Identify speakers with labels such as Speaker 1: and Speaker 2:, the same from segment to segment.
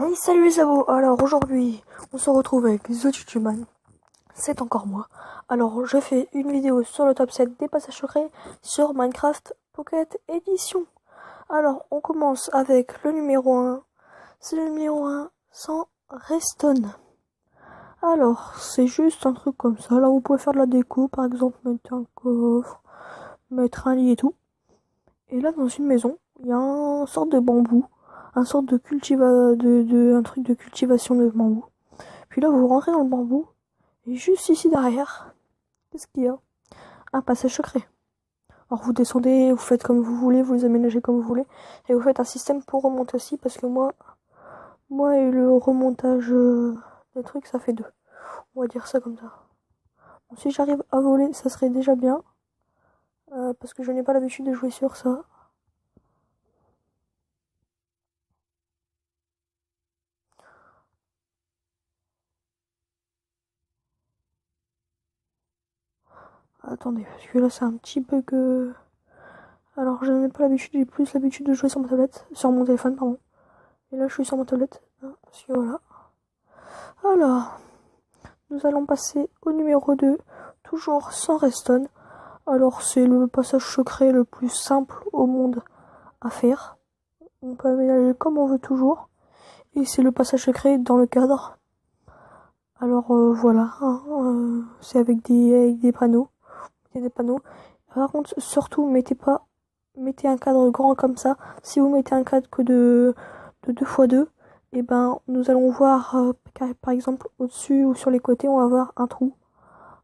Speaker 1: Hey, salut les abos. Alors aujourd'hui, on se retrouve avec The Tutuman. C'est encore moi. Alors je fais une vidéo sur le top 7 des passages secrets sur Minecraft Pocket Edition. Alors on commence avec le numéro 1. C'est le numéro 1 sans redstone. Alors c'est juste un truc comme ça. Là vous pouvez faire de la déco, par exemple mettre un coffre, mettre un lit et tout. Et là dans une maison, il y a un sorte de bambou. Un sorte de un truc de cultivation de bambou. Puis là, vous rentrez dans le bambou, et juste ici derrière, qu'est-ce qu'il y a? Un passage secret. Alors vous descendez, vous faites comme vous voulez, vous les aménagez comme vous voulez, et vous faites un système pour remonter aussi, parce que moi et le remontage des trucs, ça fait deux. On va dire ça comme ça. Bon, si j'arrive à voler, ça serait déjà bien, parce que je n'ai pas l'habitude de jouer sur ça. Attendez, parce que là c'est un petit bug. Alors je n'ai pas l'habitude, j'ai plus l'habitude de jouer sur ma tablette, sur mon téléphone, pardon. Et là je suis sur ma tablette, parce que voilà. Alors, nous allons passer au numéro 2, toujours sans redstone. Alors c'est le passage secret le plus simple au monde à faire. On peut aménager comme on veut toujours. Et c'est le passage secret dans le cadre. Alors voilà, c'est avec des panneaux. Mettez des panneaux. Par contre, surtout, mettez un cadre grand comme ça. Si vous mettez un cadre que de 2x2, et ben nous allons voir, par exemple, au-dessus ou sur les côtés, on va voir un trou.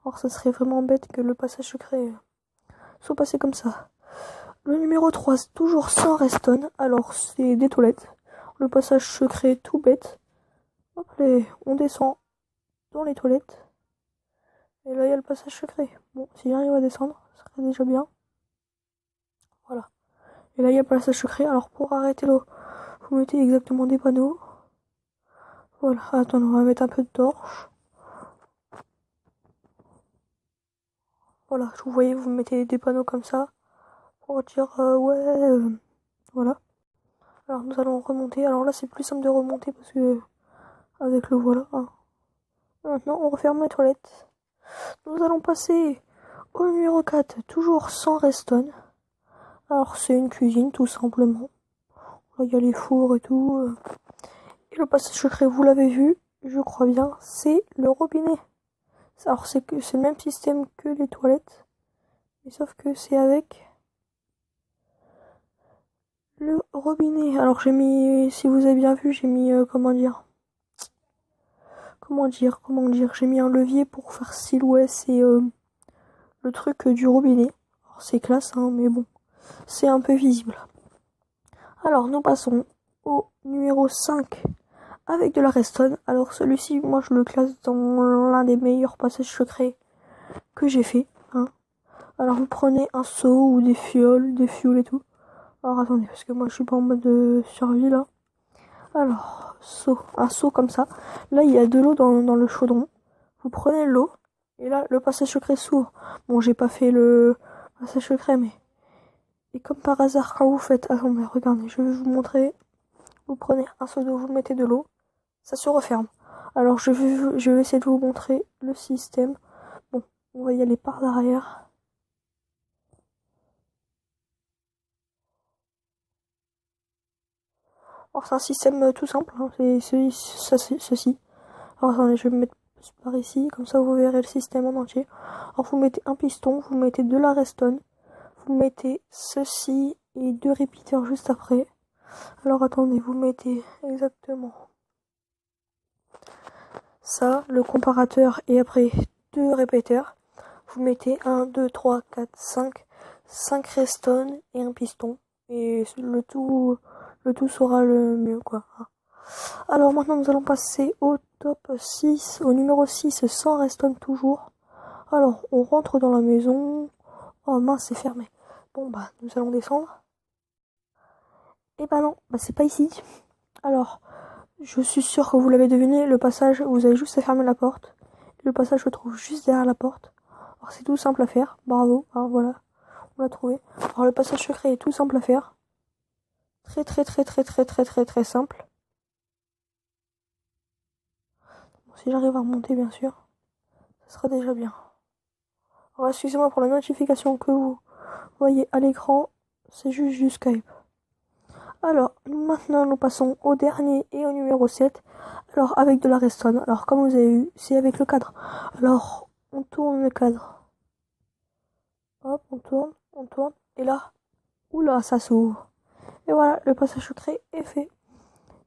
Speaker 1: Or, ça serait vraiment bête que le passage secret soit passé comme ça. Le numéro 3, c'est toujours sans redstone. Alors, c'est des toilettes. Le passage secret tout bête. Hop, on descend dans les toilettes. Et là, il y a le passage secret. Bon, si j'arrive à descendre, ça serait déjà bien. Voilà. Et là, il y a le passage secret. Alors, pour arrêter l'eau, vous mettez exactement des panneaux. Voilà. Attends, on va mettre un peu de torche. Voilà. Vous voyez, vous mettez des panneaux comme ça. Pour dire, voilà. Alors, nous allons remonter. Alors là, c'est plus simple de remonter parce que, avec le voilà. Maintenant, on referme les toilettes. Nous allons passer au numéro 4, toujours sans redstone. Alors, c'est une cuisine, tout simplement. Là, il y a les fours et tout. Et le passage secret, vous l'avez vu, je crois bien, c'est le robinet. Alors, c'est le même système que les toilettes. Mais sauf que c'est avec le robinet. Alors, j'ai mis, si vous avez bien vu, j'ai mis, j'ai mis un levier pour faire silhouette, c'est le truc du robinet. Alors, c'est classe, hein, mais bon, c'est un peu visible. Alors, nous passons au numéro 5 avec de la redstone. Alors, celui-ci, moi, je le classe dans l'un des meilleurs passages secrets que j'ai fait. Alors, vous prenez un seau ou des fioles et tout. Alors, attendez, parce que moi, je suis pas en mode de survie, là. Alors, un seau comme ça. Là, il y a de l'eau dans le chaudron. Vous prenez l'eau, et là, le passage secret s'ouvre. Bon, j'ai pas fait le passage secret, mais... Et comme par hasard, quand vous faites... Attendez, regardez, je vais vous montrer. Vous prenez un seau d'eau, vous mettez de l'eau, ça se referme. Alors, je vais essayer de vous montrer le système. Bon, on va y aller par derrière. Alors, c'est un système tout simple, hein. C'est ceci. Alors, attendez, je vais me mettre par ici, comme ça vous verrez le système en entier. Alors, vous mettez un piston, vous mettez de la redstone, vous mettez ceci et deux répéteurs juste après. Alors, attendez, vous mettez exactement ça, le comparateur, et après deux répéteurs. Vous mettez 1, 2, 3, 4, 5 redstone et un piston. Et le tout sera le mieux, quoi. Alors maintenant nous allons passer au top 6, au numéro 6, sans redstone toujours. Alors on rentre dans la maison. Oh mince, c'est fermé. Bon bah nous allons descendre. Et bah non, bah c'est pas ici. Alors, je suis sûr que vous l'avez deviné, le passage, vous avez juste à fermer la porte. Le passage se trouve juste derrière la porte. Alors c'est tout simple à faire, bravo, hein, voilà, on l'a trouvé. Alors le passage secret est tout simple à faire. Très simple. Si j'arrive à remonter, bien sûr, ce sera déjà bien. Alors, excusez-moi pour la notification que vous voyez à l'écran, c'est juste du Skype. Alors, maintenant, nous passons au dernier et au numéro 7. Alors, avec de la redstone. Alors, comme vous avez vu, c'est avec le cadre. Alors, on tourne le cadre. Hop, on tourne. Et là, oula, ça s'ouvre. Et voilà, le passage secret est fait.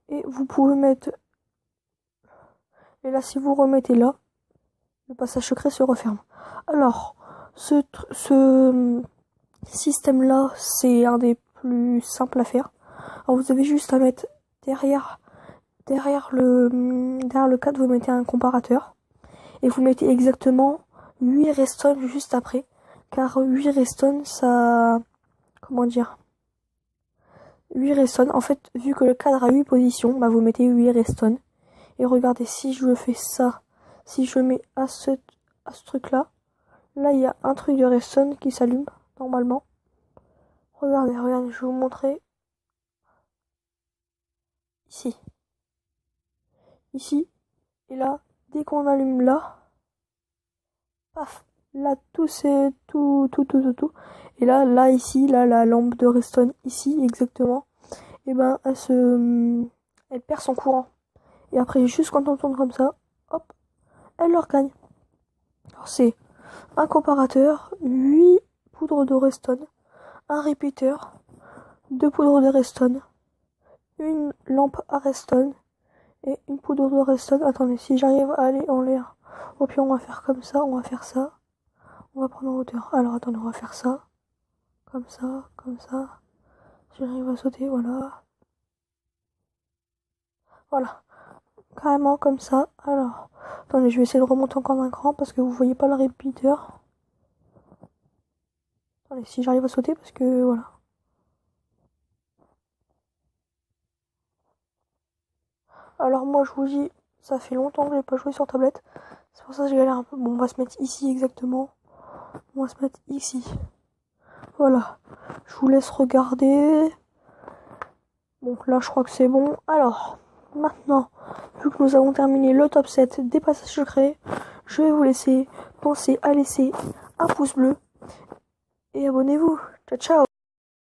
Speaker 1: Et vous pouvez mettre... Et là, si vous remettez là, le passage secret se referme. Alors, ce système-là, c'est un des plus simples à faire. Alors, vous avez juste à mettre derrière le cadre, vous mettez un comparateur. Et vous mettez exactement 8 redstone juste après. Car 8 redstone, ça... Comment dire 8 redstone. En fait, vu que le cadre a 8 positions, bah vous mettez 8 redstone. Et regardez, si je fais ça, si je mets à ce truc-là, là, il y a un truc de redstone qui s'allume, normalement. Regardez, je vais vous montrer. Ici. Et là, dès qu'on allume là, paf, là, tout c'est tout. Et là, ici, là, la lampe de redstone, ici, exactement, et ben, elle perd son courant. Et après, juste quand on tourne comme ça, hop, elle leur gagne. Alors, c'est un comparateur, 8 poudres de redstone, un repeater, 2 poudres de redstone, une lampe à redstone et une poudre de redstone. Attendez, si j'arrive à aller en l'air, au pire, on va faire comme ça, on va faire ça. On va prendre en hauteur. Alors, attendez, on va faire ça. Comme ça. Si j'arrive à sauter, voilà. Voilà. Carrément comme ça. Alors, attendez, je vais essayer de remonter encore d'un cran parce que vous voyez pas le repeater. Attendez, si j'arrive à sauter parce que, voilà. Alors, moi, je vous dis, ça fait longtemps que j'ai pas joué sur tablette. C'est pour ça que je galère un peu. Bon, on va se mettre ici exactement. On va se mettre ici. Voilà. Je vous laisse regarder. Bon, là, je crois que c'est bon. Alors, maintenant, vu que nous avons terminé le top 7 des passages secrets, je vais vous laisser penser à laisser un pouce bleu et abonnez-vous. Ciao, ciao!